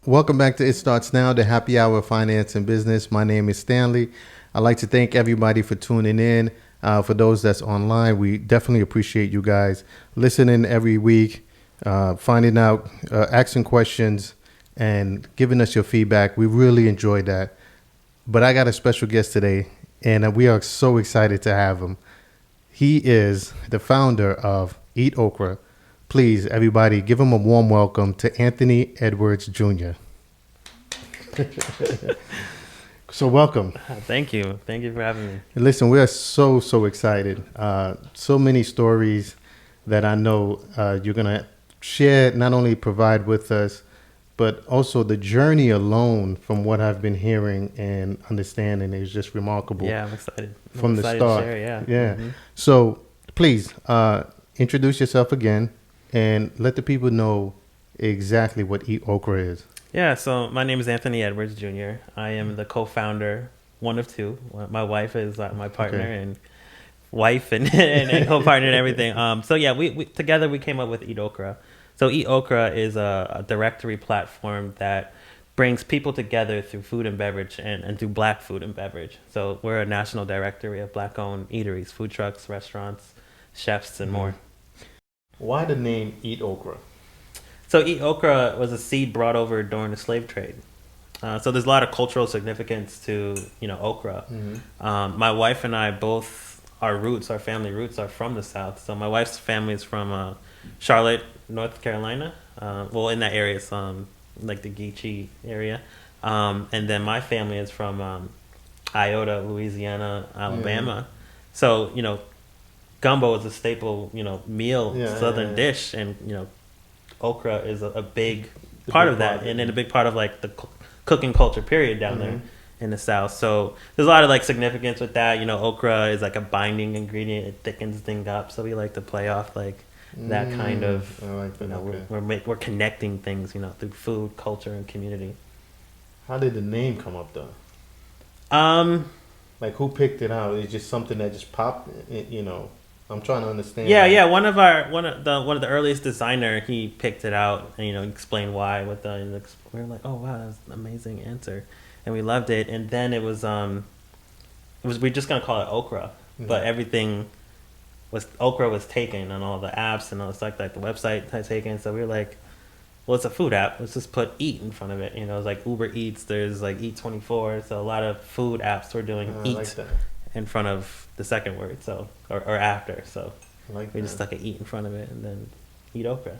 Welcome back to It Starts Now, the happy hour of finance and business. My name is Stanley. I'd like to thank everybody for tuning in. For those that's online, we definitely appreciate you guys listening every week, finding out, asking questions, and giving us your feedback. We really enjoyed that. But I got a special guest today, and we are so excited to have him. He is the founder of Eat Okra. Please, everybody, give him a warm welcome to Anthony Edwards Jr. So welcome. Thank you. Thank you for having me. Listen, we are so excited. So many stories that I know you're going to share, not only provide with us, but also the journey alone from what I've been hearing and understanding is just remarkable. Yeah, I'm excited. From the start. To share, yeah. Mm-hmm. So please introduce yourself again and let the people know exactly what Eat Okra is. Yeah, so my name is Anthony Edwards Jr. I am the co-founder, one of two. My wife is my partner and wife and co-partner and everything. So yeah, we together we came up with Eat Okra. So Eat Okra is a directory platform that brings people together through food and beverage and through Black food and beverage. So we're a national directory of Black-owned eateries, food trucks, restaurants, chefs, and more. Why the name Eat Okra? So Eat Okra was a seed brought over during the slave trade. So there's a lot of cultural significance to okra. Mm-hmm. My wife and I both, our family roots are from the South. So my wife's family is from Charlotte, North Carolina. In that area, it's like the Geechee area. And then my family is from Iota, Louisiana, Alabama. Mm-hmm. So gumbo is a staple meal, Southern dish, and okra is a big part of that, and then a big part of like the cooking culture period down there in the South. So there's a lot of like significance with that. Okra is like a binding ingredient; it thickens things up. So we like to play off like that kind of. I like that. We're connecting things through food, culture, and community. How did the name come up though? Like who picked it out? It's just something that just popped. I'm trying to understand. Yeah. One of the earliest designer, he picked it out and explained why. We were like, oh wow, that's an amazing answer, and we loved it. And then it was we're just gonna call it Okra, but everything Okra was taken on all the apps and all it's like the website had taken. So we were like, well, it's a food app. Let's just put Eat in front of it. It's like Uber Eats. There's like Eat24. So a lot of food apps were doing Eat. Like that. In front of the second word, so or after, so we just stuck an Eat in front of it and then Eat Okra.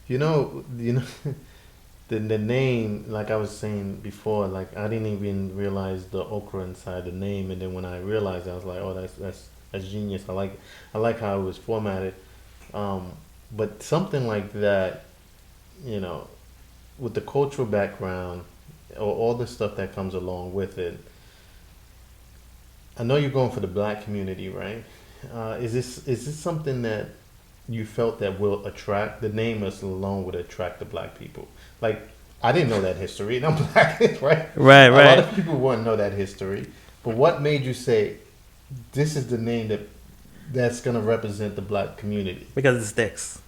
Yeah, the name, like I was saying before, like I didn't even realize the okra inside the name, and then when I realized, I was like, oh, that's genius. I like how it was formatted, but something like that, with the cultural background or all the stuff that comes along with it. I know you're going for the Black community, right? Is this something that you felt that will attract, the name alone would attract the Black people? Like, I didn't know that history, and I'm Black, right? Right. A lot of people wouldn't know that history. But what made you say, this is the name that's going to represent the Black community? Because it sticks.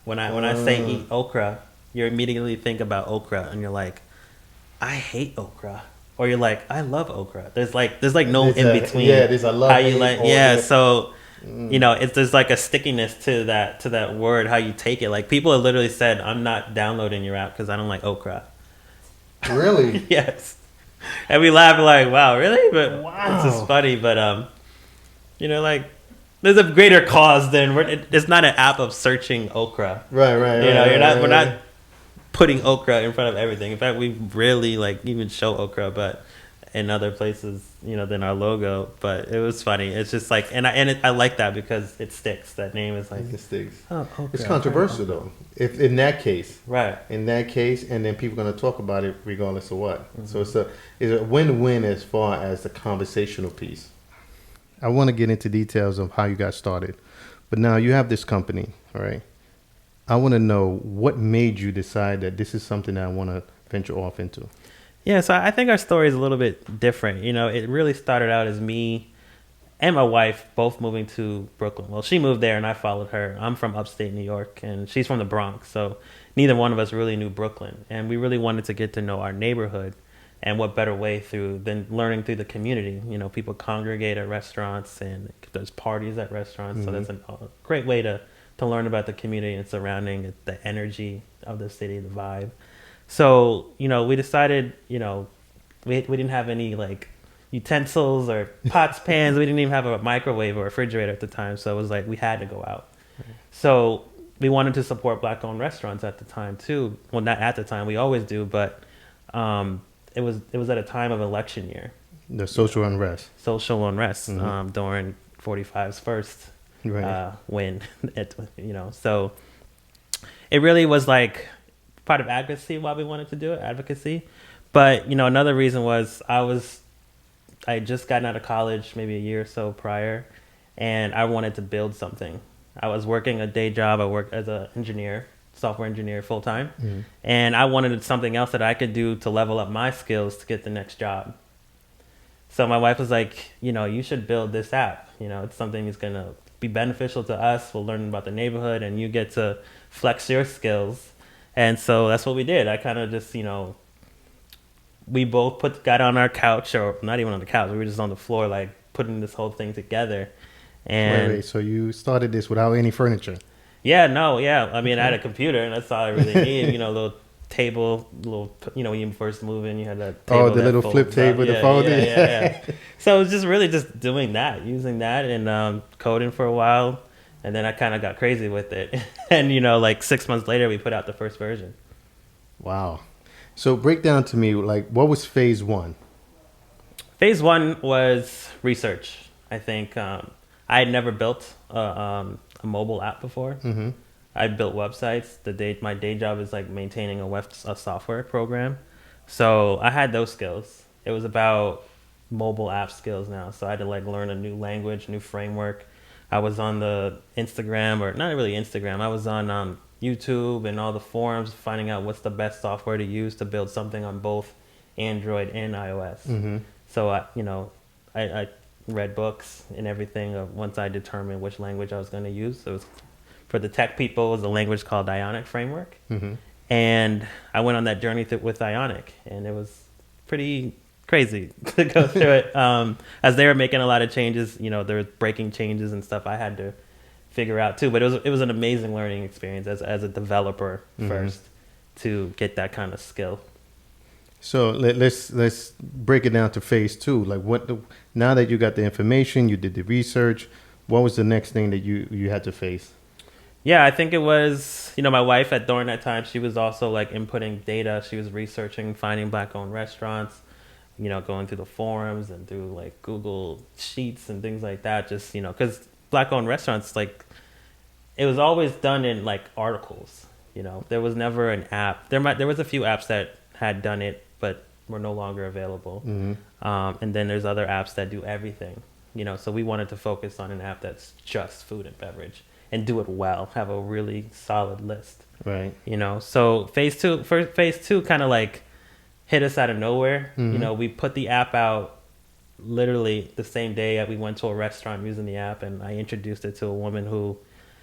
When I say Eat Okra, you immediately think about okra, and you're like, I hate okra. Or you're like, I love okra. There's no in between. There's a love. How you like? So there's like a stickiness to that word. How you take it. Like people have literally said, I'm not downloading your app because I don't like okra. Really? Yes. And we laugh like, wow, really? But wow, it's just funny. But like there's a greater cause than it's not an app of searching okra. Right. We're not putting okra in front of everything. In fact, we rarely even show okra, but in other places, than our logo. But it was funny. It's just like, I like that because it sticks. That name is like it sticks. Oh, okra, it's controversial though. If in that case, right? In that case, and then people are going to talk about it regardless of what. Mm-hmm. So it's a win-win as far as the conversational piece. I want to get into details of how you got started, but now you have this company, all right? I want to know what made you decide that this is something that I want to venture off into. Yeah, so I think our story is a little bit different. It really started out as me and my wife both moving to Brooklyn. Well, she moved there and I followed her. I'm from upstate New York and she's from the Bronx. So neither one of us really knew Brooklyn. And we really wanted to get to know our neighborhood. And what better way than learning through the community? You know, people congregate at restaurants and there's parties at restaurants. So that's a great way to learn about the community and surrounding it, the energy of the city, the vibe. So, you know, we decided, you know, we didn't have any like utensils or pots, pans. We didn't even have a microwave or refrigerator at the time. So it was like we had to go out. So we wanted to support Black-owned restaurants at the time too. Well, not at the time. We always do, but it was at a time of election year. The social unrest. Social unrest during 45's first win. You know, so it really was like part of advocacy why we wanted to do it, advocacy. But, you know, another reason was I had just gotten out of college maybe a year or so prior, and I wanted to build something. I was working a day job. I worked as an engineer, software engineer full time. And I wanted something else that I could do to level up my skills to get the next job. So my wife was like, you know, you should build this app. You know, it's something that's going to be beneficial to us. We'll learn about the neighborhood and you get to flex your skills. And so that's what we did. I kind of just, you know, we both got on our couch, or not even on the couch. We were just on the floor, like putting this whole thing together. And wait, so you started this without any furniture? Yeah, no, yeah. I mean, I had a computer, and that's all I really needed. You know, little table, you know, when you first move in, you had that table. Oh, the little flip table, the folding. Yeah. So it was just really just doing that, using that, and coding for a while. And then I kind of got crazy with it. And, you know, like 6 months later, we put out the first version. Wow. So break down to me, like, what was phase one? Phase one was research, I think. I had never built a mobile app before. I built websites. My day job is like maintaining a software program. So I had those skills. It was about mobile app skills now. So I had to like learn a new language, new framework. I was on the Instagram, or not really Instagram. I was on YouTube and all the forums, finding out what's the best software to use to build something on both Android and iOS. So I read books and everything once I determined which language I was going to use. So it was, for the tech people, it was a language called Ionic Framework. And I went on that journey with Ionic, and it was pretty crazy to go through it. As they were making a lot of changes, you know, there were breaking changes and stuff I had to figure out too. But it was an amazing learning experience as a developer first to get that kind of skill. So let's break it down to phase two. Like now that you got the information, you did the research, what was the next thing that you had to face? Yeah, I think it was, you know, my wife during that time, she was also like inputting data. She was researching, finding Black-owned restaurants, you know, going through the forums and through like Google Sheets and things like that. Just, you know, because Black-owned restaurants, like, it was always done in like articles, you know. There was never an app. There was a few apps that had done it, but were no longer available. And then there's other apps that do everything, you know. So we wanted to focus on an app that's just food and beverage and do it well, have a really solid list. Right. You know, so phase two kind of like hit us out of nowhere. You know, we put the app out literally the same day that we went to a restaurant using the app, and I introduced it to a woman who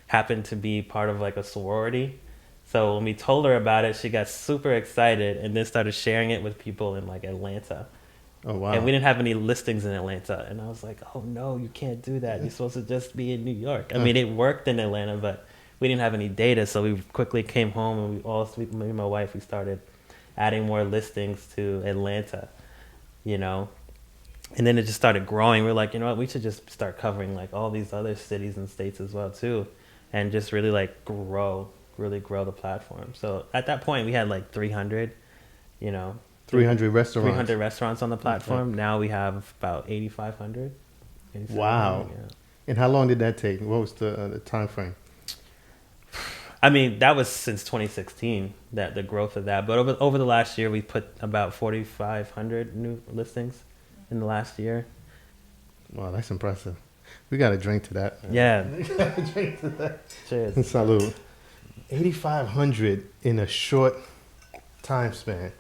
happened to be part of like a sorority. So when we told her about it, she got super excited and then started sharing it with people in like Atlanta. Oh, wow. And we didn't have any listings in Atlanta. And I was like, oh no, you can't do that. You're supposed to just be in New York. I mean, it worked in Atlanta, but we didn't have any data. So we quickly came home and me and my wife, we started adding more listings to Atlanta, you know. And then it just started growing. We're like, you know what, we should just start covering like all these other cities and states as well too. And just really like really grow the platform. So at that point we had like 300, you know, 300 restaurants. 300 restaurants on the platform. Okay. Now we have about 8,500. Wow. Yeah. And how long did that take? What was the time frame? I mean, that was since 2016, that the growth of that. But over the last year, we put about 4,500 new listings in the last year. Wow, that's impressive. We got to drink to that. Yeah. We got to drink to that. Cheers. Salud. 8,500 in a short time span.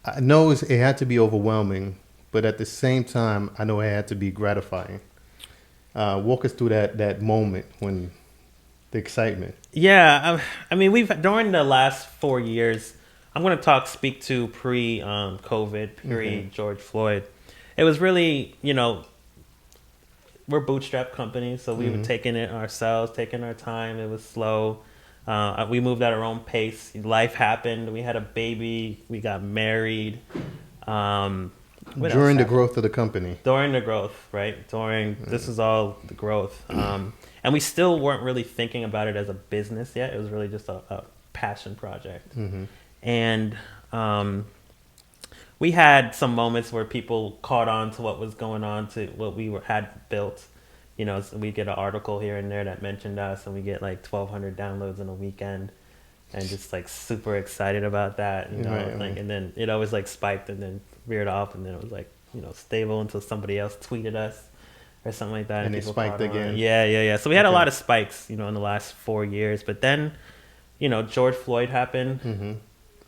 I know it had to be overwhelming but at the same time, I know it had to be gratifying. Walk us through that moment when the excitement. Yeah, I mean, we've during the last 4 years. I'm going to speak to pre-COVID, pre-George Floyd. It was really, we're bootstrap companies, so we were taking it ourselves, taking our time. It was slow. We moved at our own pace. Life happened. We had a baby. We got married. During the growth of the company. During the growth, right? This is all the growth. And we still weren't really thinking about it as a business yet. It was really just a passion project. And we had some moments where people caught on to what was going on, to what we had built. So we get an article here and there that mentioned us, and we get like 1,200 downloads in a weekend, and just like super excited about that. And then it always like spiked and then veered off, and then it was like stable until somebody else tweeted us or something like that, and it spiked again. Yeah. So we had a lot of spikes, in the last 4 years, but then George Floyd happened.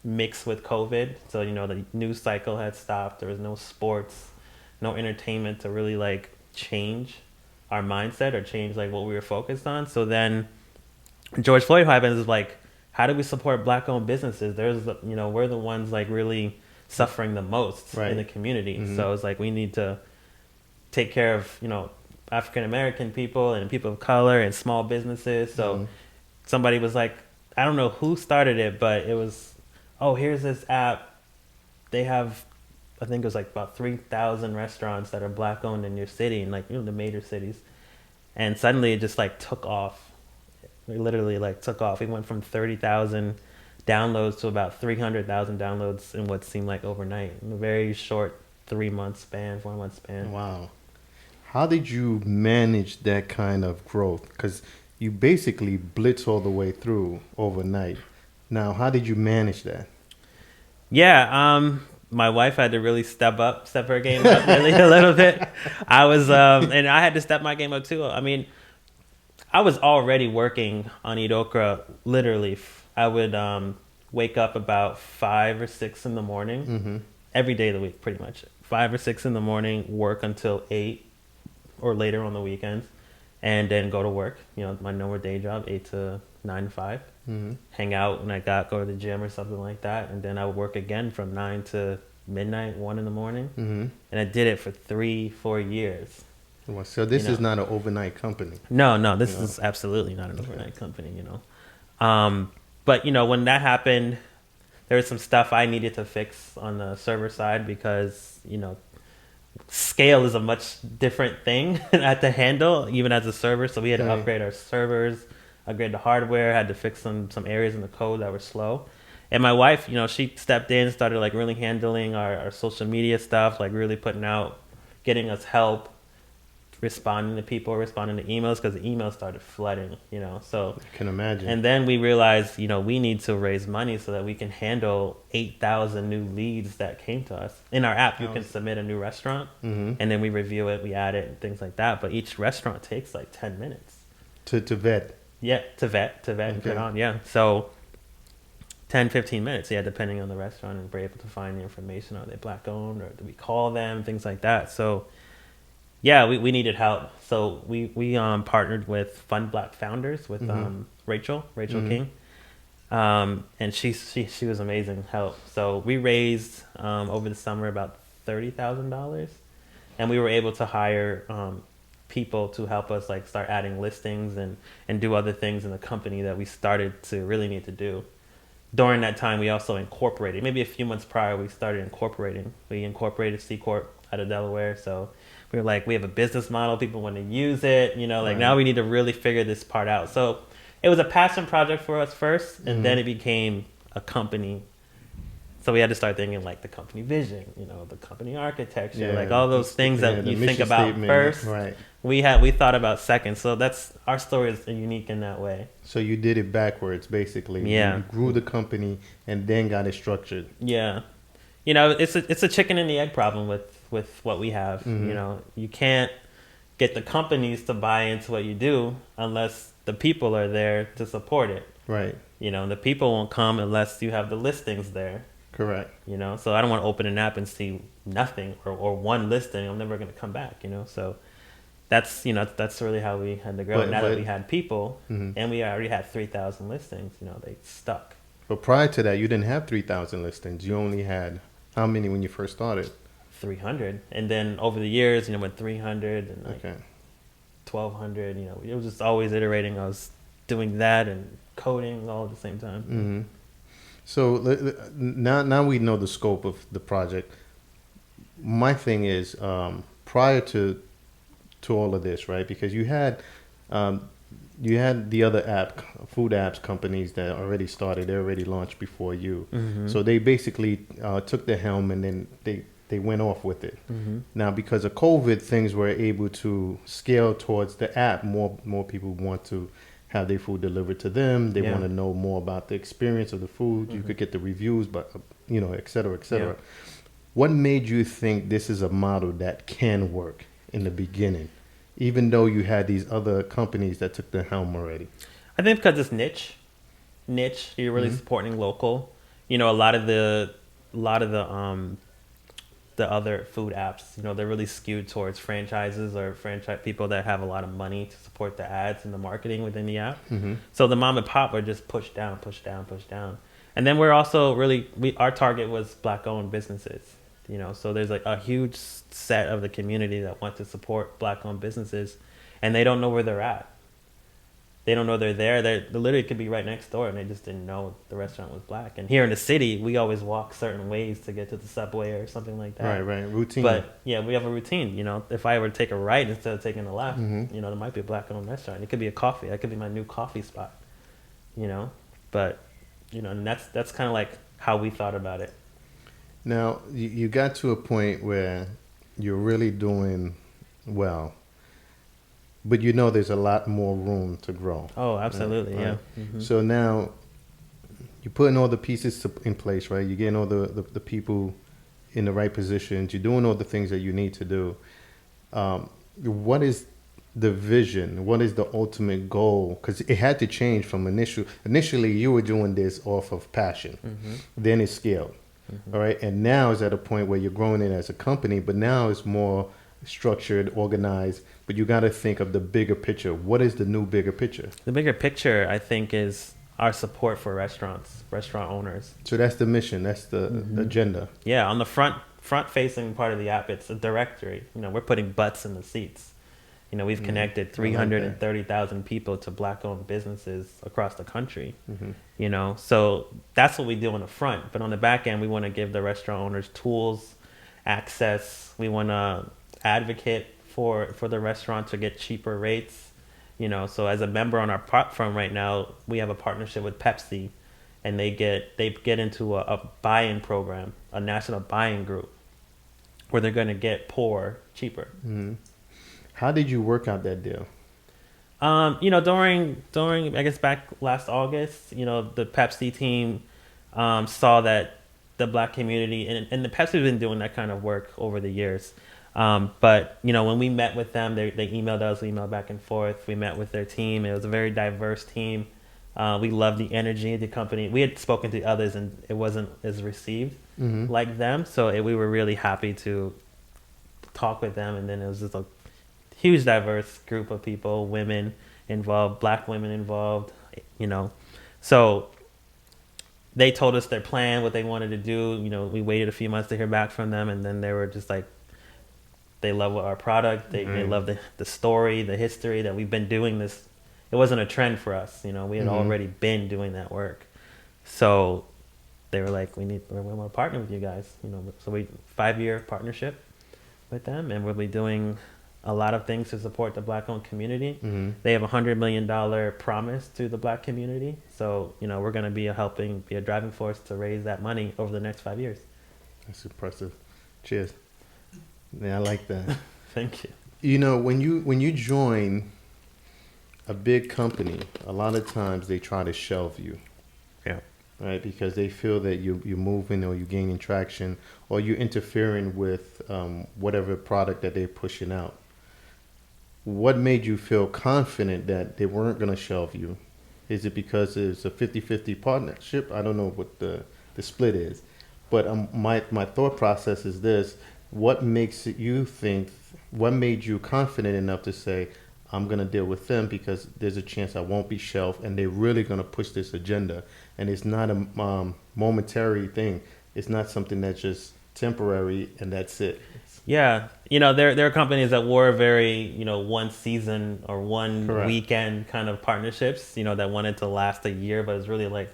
Mixed with COVID. So, the news cycle had stopped. There was no sports, no entertainment to really like change our mindset or change like what we were focused on. So then George Floyd happens is like, how do we support Black owned businesses? We're the ones like really suffering the most in the community. So it's like, we need to take care of, African American people and people of color and small businesses. So somebody was like, I don't know who started it, but it was, here's this app. They have, I think it was like about 3,000 restaurants that are Black owned in your city, and like, the major cities. And suddenly it just like took off. It literally like took off. We went from 30,000 downloads to about 300,000 downloads in what seemed like overnight, in a very short 4-month span. Wow. How did you manage that kind of growth? Because you basically blitz all the way through overnight. Now, how did you manage that? Yeah, my wife had to really step her game up really a little bit. I was, and I had to step my game up too. I mean, I was already working on Eat Okra. Literally, I would wake up about 5 or 6 in the morning, every day of the week, pretty much. 5 or 6 in the morning, work until 8 or later on the weekends, and then go to work. My normal day job, 8 to 9 to 5. Hang out when I go to the gym or something like that, and then I would work again from 9 to midnight, 1 in the morning, and I did it for 3-4 years. Well, so this is not an overnight company. No, this is absolutely not an overnight company. But when that happened, there was some stuff I needed to fix on the server side because scale is a much different thing to handle even as a server. So we had to upgrade our servers, upgrade the hardware, had to fix some areas in the code that were slow. And my wife, she stepped in, started like really handling our social media stuff, like really putting out, getting us help, responding to people, responding to emails, because the emails started flooding, so I can imagine. And then we realized, we need to raise money so that we can handle 8,000 new leads that came to us. In our app, you can submit a new restaurant, and then we review it, we add it, and things like that. But each restaurant takes like 10 minutes. To vet. Yeah, to vet and put on, yeah. So 10, 15 minutes, depending on the restaurant, and we're able to find the information. Are they Black owned, or do we call them, things like that. So yeah, we needed help. So we partnered with Fund Black Founders with Rachel King. And she was amazing help. So we raised over the summer about $30,000, and we were able to hire people to help us like start adding listings and do other things in the company that we started to really need to do. During that time, we also incorporated. Maybe a few months prior, we started incorporating. We incorporated C Corp out of Delaware. So we were like, we have a business model. People want to use it. Now we need to really figure this part out. So it was a passion project for us first, and then it became a company. So we had to start thinking like the company vision, the company architecture, like all those things that you think about statement. First. Right. We thought about second. So that's our story is unique in that way. So you did it backwards, basically. Yeah. You grew the company and then got it structured. Yeah. It's a chicken and the egg problem with what we have. You can't get the companies to buy into what you do unless the people are there to support it. Right. The people won't come unless you have the listings there. Correct. You know, so I don't want to open an app and see nothing or one listing. I'm never going to come back. You know, so that's that's really how we had to grow. But- Now that but- we had people Mhm. and we already had 3,000 listings, you know, they stuck. But prior to that, you didn't have 3,000 listings. You only had how many when you first started? 300, and then over the years, you know, went 300 and like Okay. 1,200. You know, it was just always iterating. I was doing that and coding all at the same time. Mm-hmm. So now we know the scope of the project. My thing is prior to all of this, right? Because you had the other food apps companies that already started, they already launched before you. Mm-hmm. So they basically took the helm and then they went off with it. Mm-hmm. Now, because of COVID, things were able to scale towards the app. More people want to have their food delivered to them. They Yeah. want to know more about the experience of the food. You could get the reviews, but you know, et cetera, et cetera. Yeah. What made you think this is a model that can work in the beginning, even though you had these other companies that took the helm already? I think because it's niche. You're really supporting local. You know, a lot of the other food apps, you know, they're really skewed towards franchises or franchise people that have a lot of money to support the ads and the marketing within the app. Mm-hmm. So the mom and pop are just pushed down. And then we're also our target was Black-owned businesses. You know, so there's like a huge set of the community that want to support Black-owned businesses, and they don't know where they're at. They don't know they're there. They literally could be right next door, and they just didn't know the restaurant was Black. And here in the city, we always walk certain ways to get to the subway or something like that. Right, routine. But yeah, we have a routine. You know, if I were to take a right instead of taking a left, Mhm. you know, there might be a Black-owned restaurant. It could be a coffee. That could be my new coffee spot. You know, but you know, and that's kind of like how we thought about it. Now, you got to a point where you're really doing well, but you know there's a lot more room to grow. Oh, absolutely, Right? yeah. Mhm. So now you're putting all the pieces in place, right? You're getting all the people in the right positions. You're doing all the things that you need to do. What is the vision? What is the ultimate goal? Because it had to change from initially you were doing this off of passion. Mhm. Then it scaled. All right. And now it's at a point where you're growing it as a company, but now it's more structured, organized, but you got to think of the bigger picture. What is the new bigger picture? The bigger picture, I think, is our support for restaurant owners. So that's the mission. That's the agenda. Yeah, on the front-facing part of the app, it's a directory. You know, we're putting butts in the seats. You know, we've connected 330,000 people to Black-owned businesses across the country. Mm-hmm. You know, so that's what we do on the front. But on the back end, we want to give the restaurant owners tools, access. We want to advocate for the restaurant to get cheaper rates. You know, so as a member on our platform right now, we have a partnership with Pepsi, and they get into a buy-in program, a national buy-in group, where they're going to get pour cheaper. Mm-hmm. How did you work out that deal? You know, during I guess back last August, you know, the Pepsi team saw that the Black community and the Pepsi's been doing that kind of work over the years. But you know, when we met with them, they emailed us, we emailed back and forth. We met with their team. It was a very diverse team. We loved the energy of the company. We had spoken to others, and it wasn't as received like them. So we were really happy to talk with them. And then it was just a huge diverse group of people, women involved, Black women involved, you know. So they told us their plan, what they wanted to do. You know, we waited a few months to hear back from them, and then they were just like, they love our product. They love the story, the history that we've been doing this. It wasn't a trend for us, you know. We had already been doing that work. So they were like, we want to partner with you guys, you know. So 5-year partnership with them, and we'll be doing a lot of things to support the Black-owned community. Mm-hmm. They have $100 million promise to the Black community. So, you know, we're going to be a driving force to raise that money over the next 5 years. That's impressive. Cheers. Yeah, I like that. Thank you. You know, when you join a big company, a lot of times they try to shelve you. Yeah. Right, because they feel that you're moving or you're gaining traction or you're interfering with whatever product that they're pushing out. What made you feel confident that they weren't going to shelve you? Is it because it's a 50-50 partnership? I don't know what the split is. But my thought process is this: what makes you think? What made you confident enough to say, I'm gonna deal with them because there's a chance I won't be shelved, and they're really gonna push this agenda, and it's not a momentary thing. It's not something that's just temporary and that's it. Yeah, there are companies that were very, one season or one Correct. weekend kind of partnerships, that wanted to last a year, but it's really like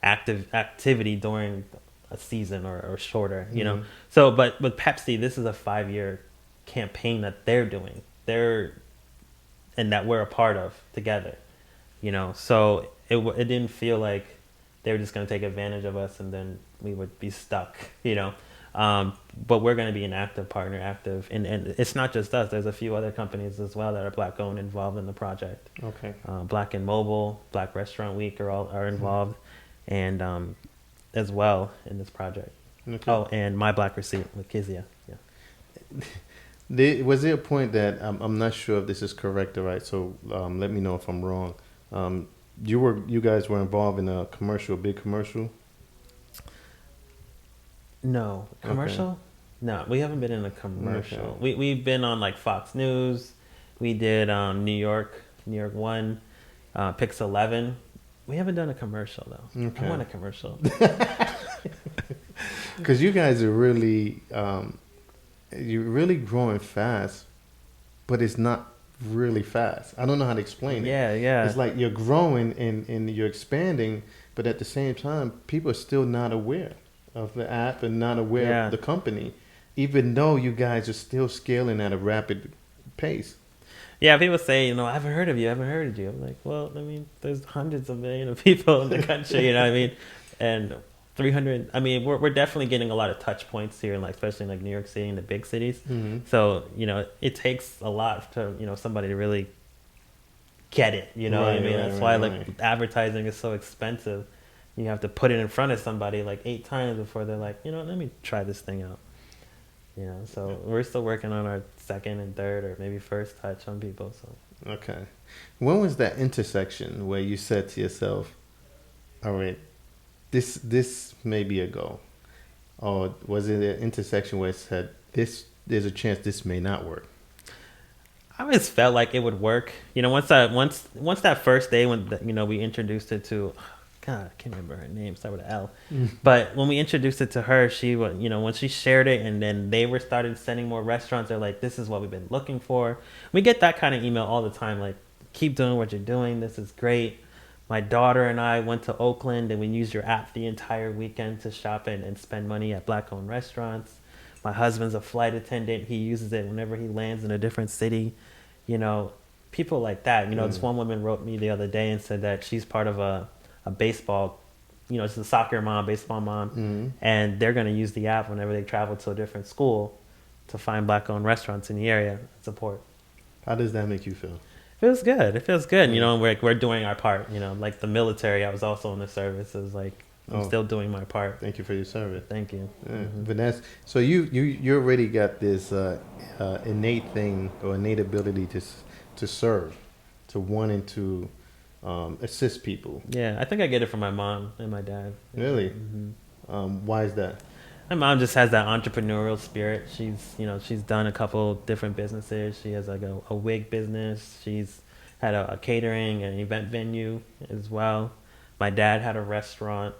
activity during a season or shorter, So, but with Pepsi, this is a 5-year campaign that they're doing. And that we're a part of together, So it didn't feel like they were just going to take advantage of us and then we would be stuck, But we're going to be an active partner, and it's not just us. There's a few other companies as well that are Black owned involved in the project. Okay. Black and Mobile, Black Restaurant Week are involved, and as well in this project. Okay. Oh, and My Black Receipt with Kizia. Yeah. Was there a point that I'm not sure if this is correct or right? So let me know if I'm wrong. You guys were involved in a big commercial. No commercial. Okay. No, we haven't been in a commercial. Okay. We've been on like Fox News. We did New York 1, Pix 11. We haven't done a commercial though. Okay. I want a commercial. Because you guys are really, you're really growing fast, but it's not really fast. I don't know how to explain it. Yeah. It's like you're growing and you're expanding, but at the same time, people are still not aware of the app and not aware of the company, even though you guys are still scaling at a rapid pace. Yeah, people say, I haven't heard of you. I'm like, well, I mean, there's hundreds of millions of people in the country, you know what I mean? And 300, I mean, we're definitely getting a lot of touch points here, like especially in like New York City and the big cities. Mm-hmm. So, it takes a lot to, somebody to really get it, what I mean? That's why like advertising is so expensive. You have to put it in front of somebody like 8 times before they're like, let me try this thing out. So we're still working on our second and third or maybe first touch on people. So okay. When was that intersection where you said to yourself, all right, this may be a go? Or was it an intersection where it said, there's a chance this may not work? I always felt like it would work. Once that first day when we introduced it to, God, I can't remember her name. Start with an L. But when we introduced it to her, she was, when she shared it, and then they started sending more restaurants. They're like, "This is what we've been looking for." We get that kind of email all the time. Like, keep doing what you're doing. This is great. My daughter and I went to Oakland, and we used your app the entire weekend to shop and spend money at Black-owned restaurants. My husband's a flight attendant. He uses it whenever he lands in a different city. People like that. This one woman wrote me the other day and said that she's part of a baseball, it's a soccer mom, baseball mom, and they're going to use the app whenever they travel to a different school to find Black-owned restaurants in the area and support. How does that make you feel? It feels good. We're doing our part. Like the military, I was also in the service. It was like I'm still doing my part. Thank you for your service. Thank you. Yeah. Vanessa, so you already got this innate thing or innate ability to serve, to wanting to assist people. Yeah, I think I get it from my mom and my dad. Really? Mm-hmm. Why is that? My mom just has that entrepreneurial spirit. She's done a couple different businesses. She has like a wig business. She's had a catering and event venue as well. My dad had a restaurant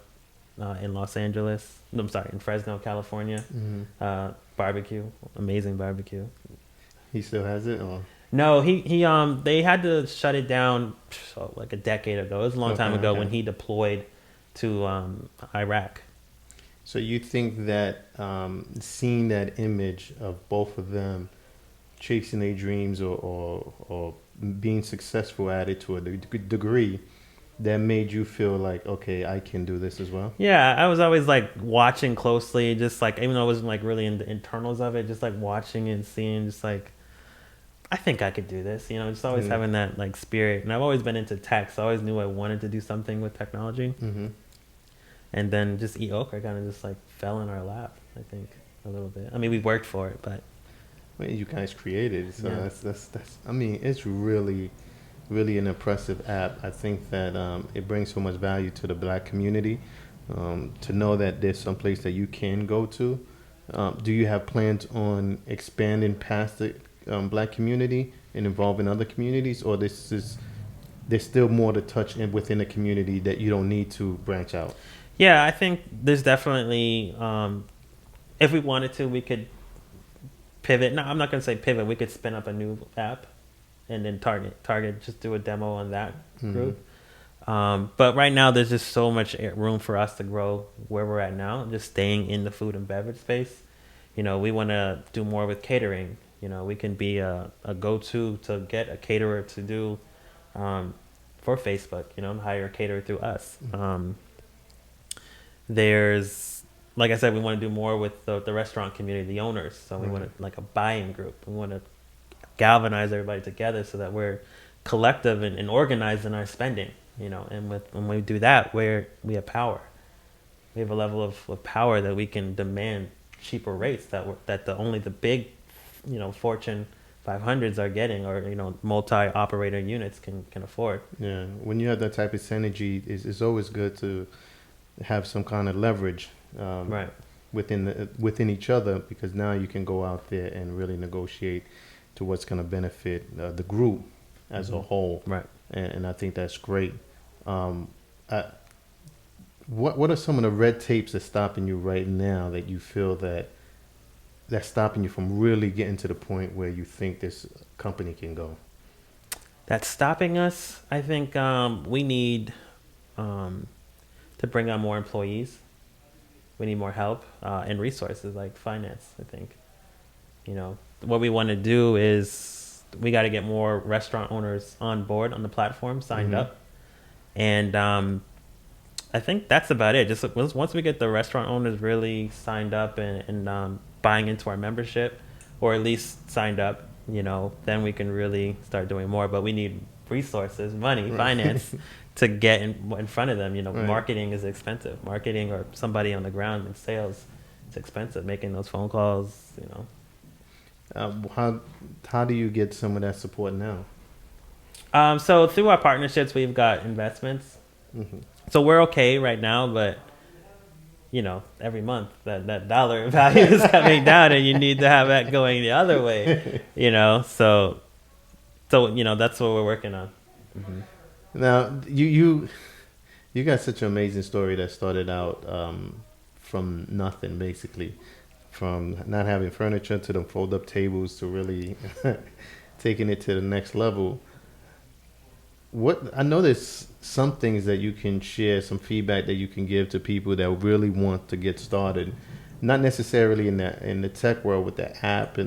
in Los Angeles. I'm sorry, in Fresno, California. Barbecue, amazing barbecue. He still has it, or? No, they had to shut it down like a decade ago. It was a long time ago when he deployed to Iraq. So you think that seeing that image of both of them chasing their dreams or being successful at it to a degree, that made you feel like, okay, I can do this as well? Yeah, I was always like watching closely, just like, even though I wasn't like really in the internals of it, just like watching and seeing, just like, I think I could do this, just always having that like spirit. And I've always been into tech, so I always knew I wanted to do something with technology. And then just Eat Okra kind of just like fell in our lap, I think, a little bit. I mean, we worked for it, but well, you guys created it, so that's I mean, it's really an impressive app. I think that it brings so much value to the Black community. to know that there's some place that you can go to. Do you have plans on expanding past the black community and involving other communities, or there's still more to touch within the community that you don't need to branch out? Yeah, I think there's definitely, if we wanted to, we could pivot. No, I'm not going to say pivot. We could spin up a new app and then target, just do a demo on that group. But right now, there's just so much room for us to grow where we're at now, just staying in the food and beverage space. We want to do more with catering. We can be a go-to to get a caterer to do for Facebook, hire a caterer through us. There's, like I said, we want to do more with the restaurant community, the owners. So we want to, like, a buying group. We want to galvanize everybody together so that we're collective and organized in our spending. And when we do that, we have power. We have a level of power that we can demand cheaper rates that only the big, Fortune 500s are getting, or multi-operator units can afford. Yeah, when you have that type of synergy, it's always good to have some kind of leverage Right. within each other, because now you can go out there and really negotiate to what's going to benefit the group as a whole. Right. And I think that's great. What are some of the red tapes that's stopping you right now that you feel that's stopping you from really getting to the point where you think this company can go? That's stopping us. I think we need to bring on more employees. We need more help and resources, like finance, I think. What we want to do is we got to get more restaurant owners on board on the platform, signed up. And I think that's about it. Just once we get the restaurant owners really signed up and buying into our membership, or at least signed up, then we can really start doing more. But we need resources, money, finance to get in front of them. Marketing is expensive. Marketing, or somebody on the ground in sales, it's expensive. Making those phone calls, How do you get some of that support now? So through our partnerships, we've got investments. So we're okay right now, but every month that dollar value is coming down, and you need to have that going the other way. So that's what we're working on. Now you got such an amazing story that started out from nothing, basically, from not having furniture to the fold-up tables to really taking it to the next level. I know there's some things that you can share, some feedback that you can give to people that really want to get started, not necessarily in the tech world with the app,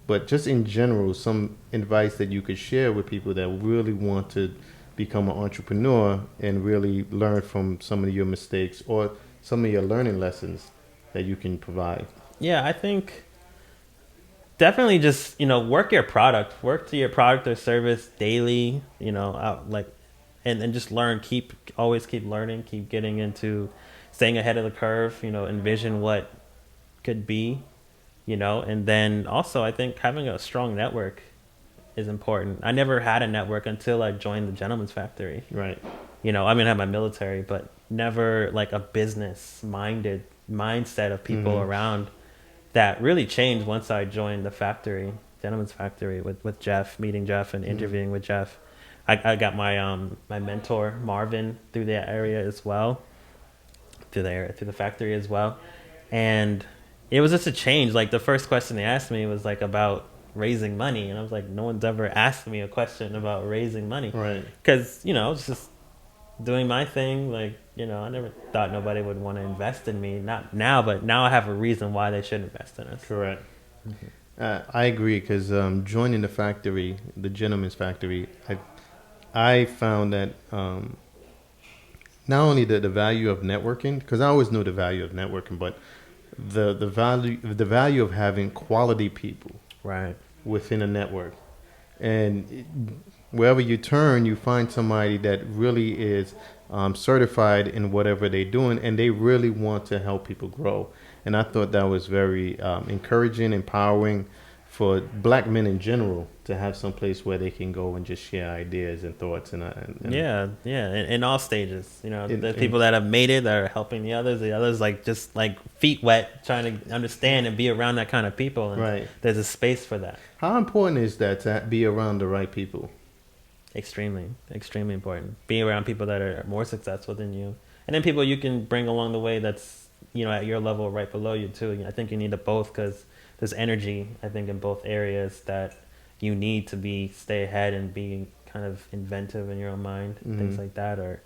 but just in general, some advice that you could share with people that really want to become an entrepreneur and really learn from some of your mistakes or some of your learning lessons that you can provide. Yeah, I think definitely just, work to your product or service daily, and just learn, always keep learning, keep getting into staying ahead of the curve, envision what could be, and then also I think having a strong network is important. I never had a network until I joined the Gentleman's Factory. Right. I have my military, but never like a business mindset of people around. That really changed once I joined the factory, Gentleman's Factory, with Jeff, meeting Jeff and interviewing with Jeff. I got my my mentor Marvin through the area as well, through the factory as well, and it was just a change. Like the first question they asked me was like about raising money, and I was like, no one's ever asked me a question about raising money, right? Because it's just doing my thing. Like I never thought nobody would want to invest in me. Not now, but now I have a reason why they should invest in us. Correct. I agree, because joining the factory, the Gentleman's Factory, I found that not only the value of networking, because I always knew the value of networking, but the value of having quality people right within a network. And wherever you turn, you find somebody that really is certified in whatever they're doing, and they really want to help people grow. And I thought that was very encouraging, empowering for black men in general to have some place where they can go and just share ideas and thoughts and yeah, in all stages. You know, there's in, people that have made it that are helping the others like just like feet wet trying to understand and be around that kind of people, and right. there's a space for that. How important is that to be around the right people? Extremely important. Being around people that are more successful than you, and then people you can bring along the way that's, you know, at your level right below you too. I think you need both, because there's energy, I think, in both areas that you need to stay ahead and be kind of inventive in your own mind, things like that. Or,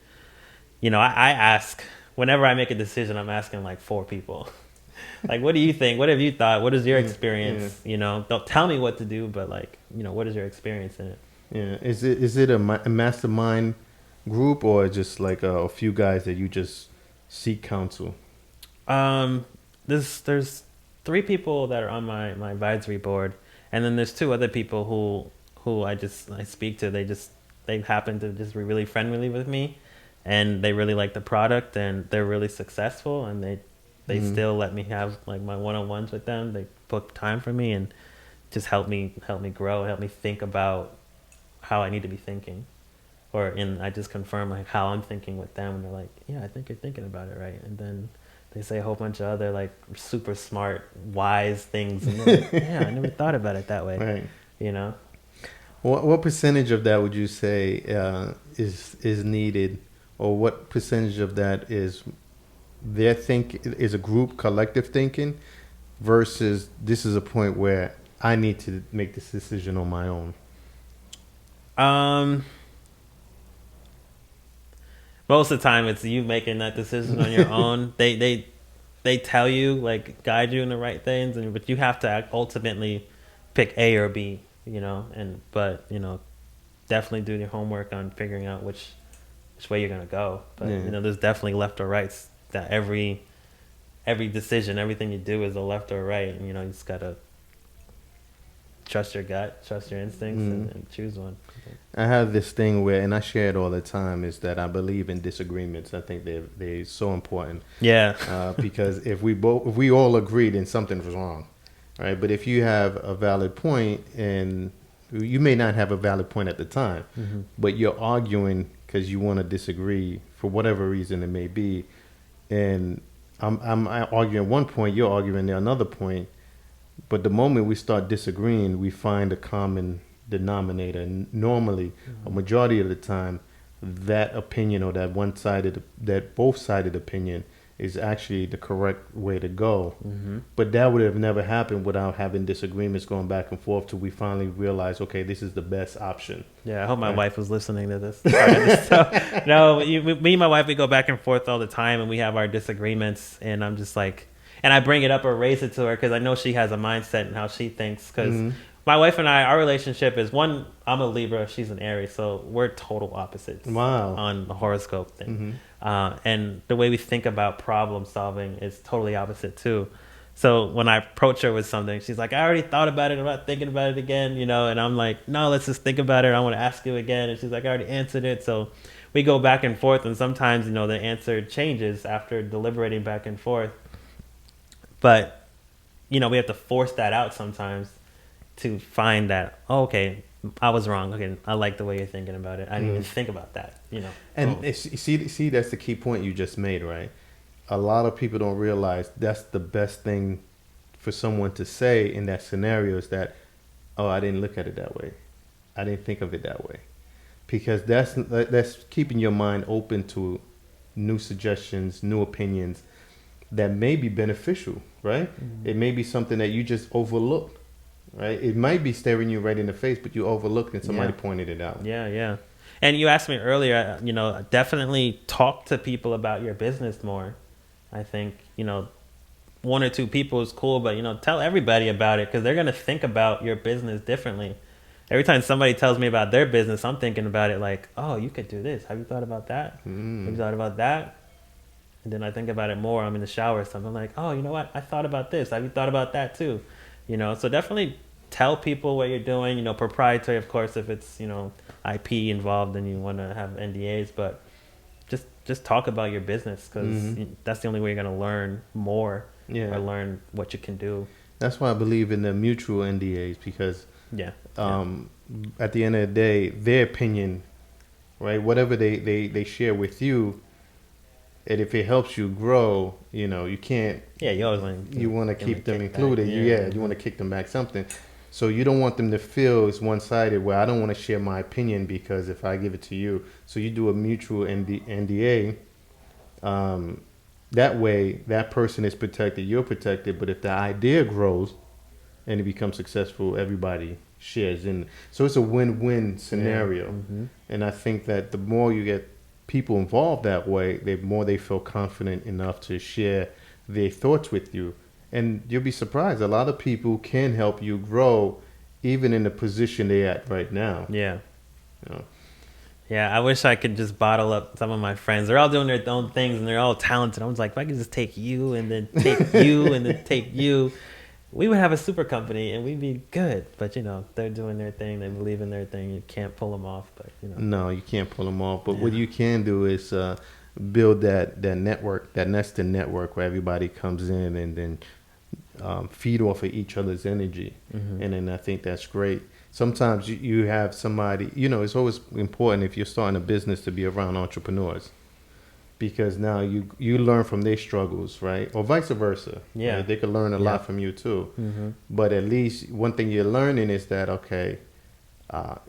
you know, I ask, whenever I make a decision, I'm asking like 4 people. Like, what do you think? What have you thought? What is your experience? You know, don't tell me what to do, but like, you know, what is your experience in it? Yeah. Is it a mastermind group, or just like a few guys that you just seek counsel? There's 3 people that are on my advisory board, and then there's 2 other people who I speak to. They happen to just be really friendly with me, and they really like the product, and they're really successful, and they still let me have like my one-on-ones with them. They book time for me and just help me grow, help me think about how I need to be thinking, I just confirm like how I'm thinking with them, and they're like, yeah, I think you're thinking about it right, and then they say a whole bunch of other like super smart, wise things, and like, yeah, I never thought about it that way. Right. You know, what percentage of that would you say is needed, or what percentage of that is is a group collective thinking versus this is a point where I need to make this decision on my own? Most of the time it's you making that decision on your own. They tell you, like, guide you in the right things, but you have to ultimately pick A or B, you know. But you know, definitely do your homework on figuring out which way you're gonna go. But you know, there's definitely left or rights. That every decision, everything you do is a left or right, and you know, you just gotta trust your gut, trust your instincts, and choose one. I have this thing where, and I share it all the time, is that I believe in disagreements. I think they're so important. Yeah. Because if we all agree, then something's wrong, right? But if you have a valid point, and you may not have a valid point at the time, but you're arguing because you want to disagree for whatever reason it may be, and I'm arguing one point, you're arguing another point. But the moment we start disagreeing, we find a common denominator. And normally, a majority of the time, that opinion, or that both-sided opinion, is actually the correct way to go. But that would have never happened without having disagreements going back and forth till we finally realize, okay, this is the best option. Yeah, I hope my wife was listening to this. So, no, me and my wife, we go back and forth all the time, and we have our disagreements, and I'm just like, and I bring it up or raise it to her because I know she has a mindset and how she thinks. Because my wife and I, our relationship is, one, I'm a Libra, she's an Aries, so we're total opposites. Wow. On the horoscope thing. And the way we think about problem solving is totally opposite too. So when I approach her with something, she's like, I already thought about it, I'm not thinking about it again, you know. And I'm like, no, let's just think about it, I want to ask you again. And she's like, I already answered it. So we go back and forth, and sometimes, you know, the answer changes after deliberating back and forth. But, you know, we have to force that out sometimes to find that, oh, okay, I was wrong. Okay, I like the way you're thinking about it. I didn't even think about that, you know. And see, that's the key point you just made, right? A lot of people don't realize that's the best thing for someone to say in that scenario is that, oh, I didn't look at it that way. I didn't think of it that way. Because that's keeping your mind open to new suggestions, new opinions that may be beneficial, right? It may be something that you just overlooked, right? It might be staring you right in the face, but you overlooked and somebody pointed it out. Yeah. And you asked me earlier, you know, definitely talk to people about your business more. I think, you know, 1 or 2 people is cool, but, you know, tell everybody about it, because they're going to think about your business differently. Every time somebody tells me about their business, I'm thinking about it like, oh, you could do this. Have you thought about that? Have you thought about that? And then I think about it more. I'm in the shower or something. I'm like, oh, you know what? I thought about this. Have you thought about that too? You know, so definitely tell people what you're doing. You know, proprietary, of course, if it's, you know, IP involved and you want to have NDAs. But just talk about your business, because that's the only way you're going to learn more or learn what you can do. That's why I believe in the mutual NDAs because Yeah. at the end of the day, their opinion, right? Whatever they share with you, and if it helps you grow, you can't. Yeah, you always want to You want to give them a keep them kickback. included. Yeah. You want to kick them back something. So you don't want them to feel it's one sided. Where I don't want to share my opinion because if I give it to you, so you do a mutual NDA. That way, that person is protected. You're protected. But if the idea grows and it becomes successful, everybody shares in. So it's a win-win scenario. Yeah. Mm-hmm. And I think that the more you get people involved that way, the more they feel confident enough to share their thoughts with you. And you'll be surprised. A lot of people can help you grow even in the position they're at right now. Yeah. You know? Yeah, I wish I could just bottle up some of my friends. They're all doing their own things and they're all talented. I was like, if I could just take you and then take you and then take you, we would have a super company and we'd be good. But, they're doing their thing. They believe in their thing. You can't pull them off. But, No, you can't pull them off. But what you can do is build that network, that nested network where everybody comes in and then feed off of each other's energy. Mm-hmm. And then I think that's great. Sometimes you have somebody, it's always important if you're starting a business to be around entrepreneurs because now you learn from their struggles, right? Or vice versa. Yeah. Right? They could learn a lot from you too. Mm-hmm. But at least one thing you're learning is that, okay,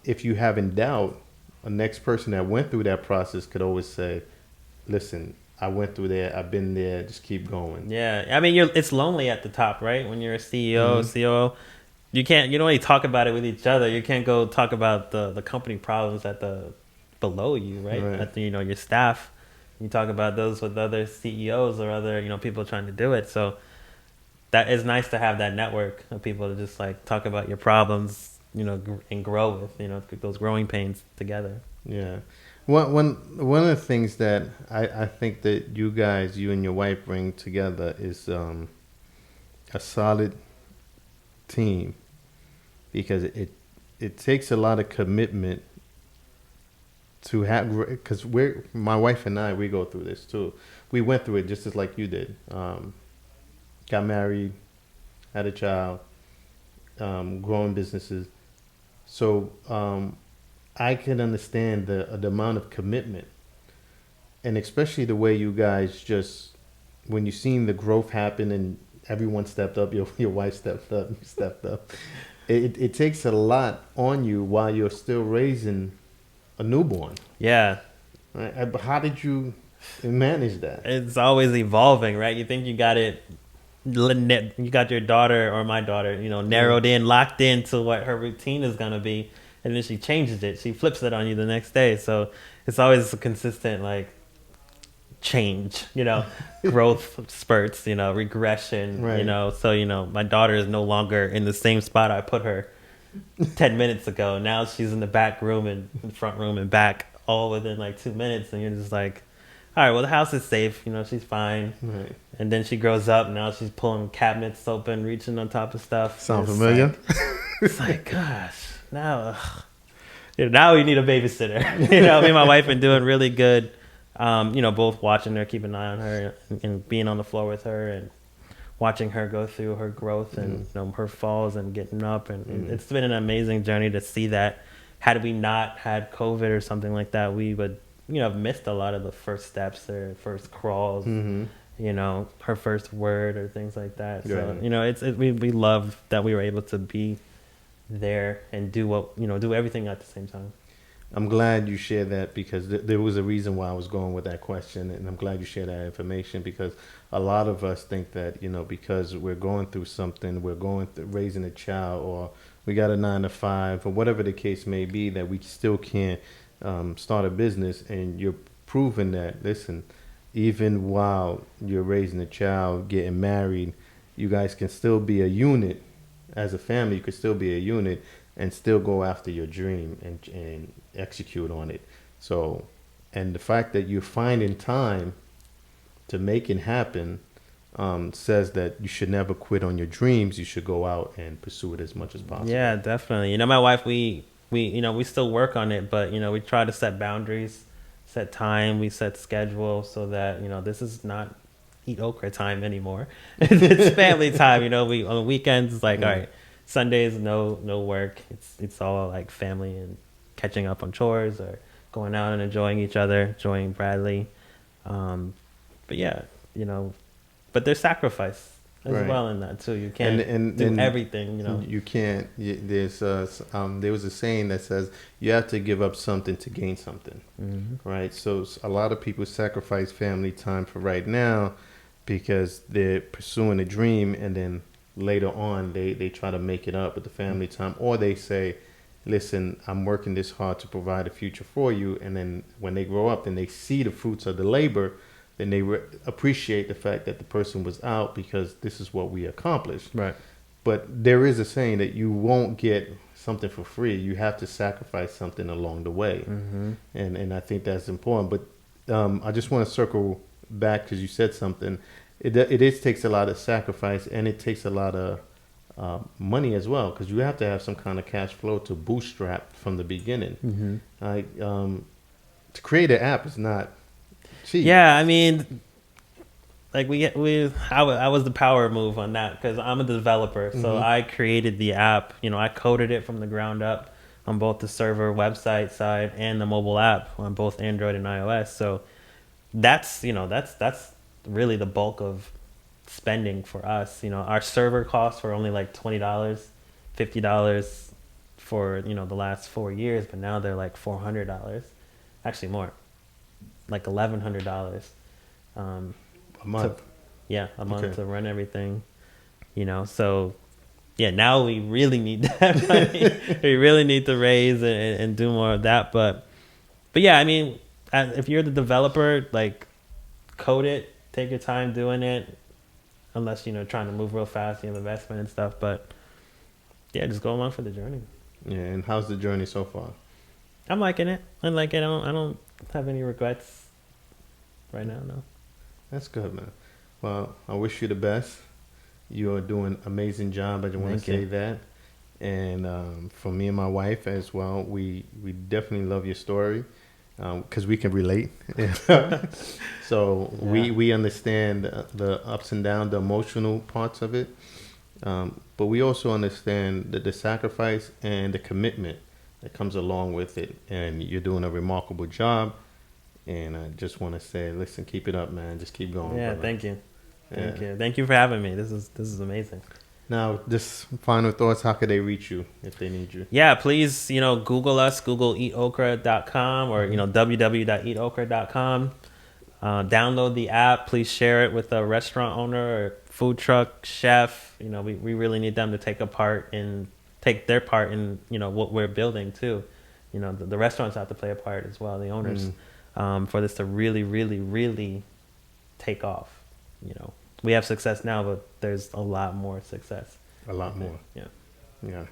if you have in doubt, a next person that went through that process could always say, listen, I went through there, I've been there, just keep going. Yeah. I mean, it's lonely at the top, right? When you're a CEO, Mm-hmm. COO. You don't really talk about it with each other. You can't go talk about the company problems at the below you, right? At the, your staff. You talk about those with other CEOs or other, people trying to do it. So that is nice to have that network of people to just like talk about your problems, and grow with, those growing pains together. Yeah. One of the things that I think that you and your wife bring together is a solid team. Because it takes a lot of commitment to have, because my wife and I, we go through this too. We went through it just as like you did. Got married, had a child, growing businesses. So I can understand the amount of commitment, and especially the way you guys just, when you seen the growth happen and everyone stepped up, your wife stepped up, you stepped up. It takes a lot on you while you're still raising a newborn. Yeah. Right? But how did you manage that? It's always evolving, right? You think you got it, you got your daughter or my daughter, narrowed in, locked into what her routine is going to be. And then she changes it. She flips it on you the next day. So it's always a consistent, like, change, growth spurts, regression, Right. So, my daughter is no longer in the same spot I put her 10 minutes ago. Now she's in the back room and front room and back all within like 2 minutes. And you're just like, all right, well, the house is safe. She's fine. Right. And then she grows up. Now she's pulling cabinets open, reaching on top of stuff. Sound familiar? It's like, gosh, now we need a babysitter. Me and my wife been doing really good. Both watching her, keeping an eye on her, and being on the floor with her, and watching her go through her growth and her falls and getting up. And it's been an amazing journey to see that. Had we not had COVID or something like that, we would, have missed a lot of the first steps or first crawls, her first word or things like that. So, Right. we love that we were able to be there and do everything at the same time. I'm glad you shared that because there was a reason why I was going with that question, and I'm glad you shared that information because a lot of us think that because we're going through something, we're going through raising a child, or we got a 9 to 5, or whatever the case may be, that we still can't start a business. And you're proving that. Listen, even while you're raising a child, getting married, you guys can still be a unit. As a family, you could still be a unit and still go after your dream and execute on it. So, and the fact that you're finding time to make it happen says that you should never quit on your dreams. You should go out and pursue it as much as possible. Yeah, definitely. My wife, we still work on it, but we try to set boundaries, set time, we set schedule so that this is not Eat Okra time anymore. It's family time. You know, we on the weekends it's like, all right, Sundays no work. It's all like family and catching up on chores or going out and enjoying each other, enjoying Bradley. But yeah, you know, but there's sacrifice as well in that too. You can't do everything, you know. You can't. There was a saying that says you have to give up something to gain something, right? So a lot of people sacrifice family time for right now because they're pursuing a dream, and then later on they try to make it up with the family time, or they say, listen, I'm working this hard to provide a future for you, and then when they grow up and they see the fruits of the labor, then they appreciate the fact that the person was out because this is what we accomplished. Right. But there is a saying that you won't get something for free. You have to sacrifice something along the way. And I think that's important. But I just want to circle back because you said something. It takes a lot of sacrifice, and it takes a lot of money as well, because you have to have some kind of cash flow to bootstrap from the beginning. To create an app is not cheap. Yeah, I mean, like I was the power move on that because I'm a developer, so I created the app. You know, I coded it from the ground up on both the server website side and the mobile app on both Android and iOS. So that's really the bulk of spending for us. You know, our server costs were only like $20, $50 for, you know, the last 4 years, but now they're like $400, actually more, like $1,100 a month. A month to run everything, you know. So yeah, now we really need that money. We really need to raise and do more of that. But yeah, I mean, if you're the developer, like, code it, take your time doing it, unless, you know, trying to move real fast, you have investment and stuff. But yeah, just go along for the journey. Yeah, and how's the journey so far? I'm liking it. I like it. I don't have any regrets right now, no. That's good, man. Well, I wish you the best. You are doing an amazing job. I just want to say that. And for me and my wife as well, we definitely love your story because we can relate. So we understand the ups and downs, the emotional parts of it. But we also understand the sacrifice and the commitment that comes along with it. And you're doing a remarkable job. And I just want to say, listen, keep it up, man. Just keep going. Yeah, brother. thank you. Thank you for having me. This is amazing. Now, just final thoughts. How could they reach you if they need you? Yeah, please, you know, Google us. Google EatOkra.com or, you know, www.eatokra.com. Download the app. Please share it with a restaurant owner or food truck chef. You know, we really need them to take their part in, you know, what we're building too. You know, the restaurants have to play a part as well, the owners, for this to really, really, really take off. You know, we have success now, but there's a lot more success. A lot more. Yeah.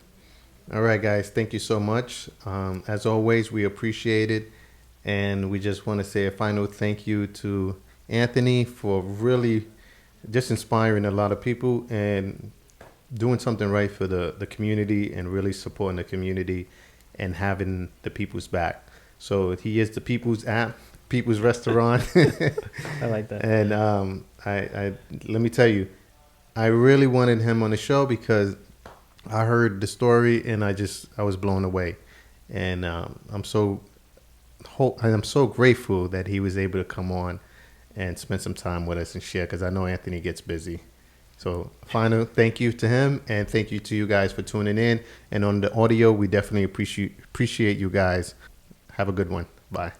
All right, guys. Thank you so much. As always, we appreciate it. And we just want to say a final thank you to Anthony for really just inspiring a lot of people and doing something right for the community and really supporting the community and having the people's back. So he is the people's app, people's restaurant. I like that. And I let me tell you, I really wanted him on the show because I heard the story and I was blown away. And I'm so grateful that he was able to come on and spend some time with us and share, because I know Anthony gets busy. So final thank you to him, and thank you to you guys for tuning in. And on the audio, we definitely appreciate you guys. Have a good one. Bye.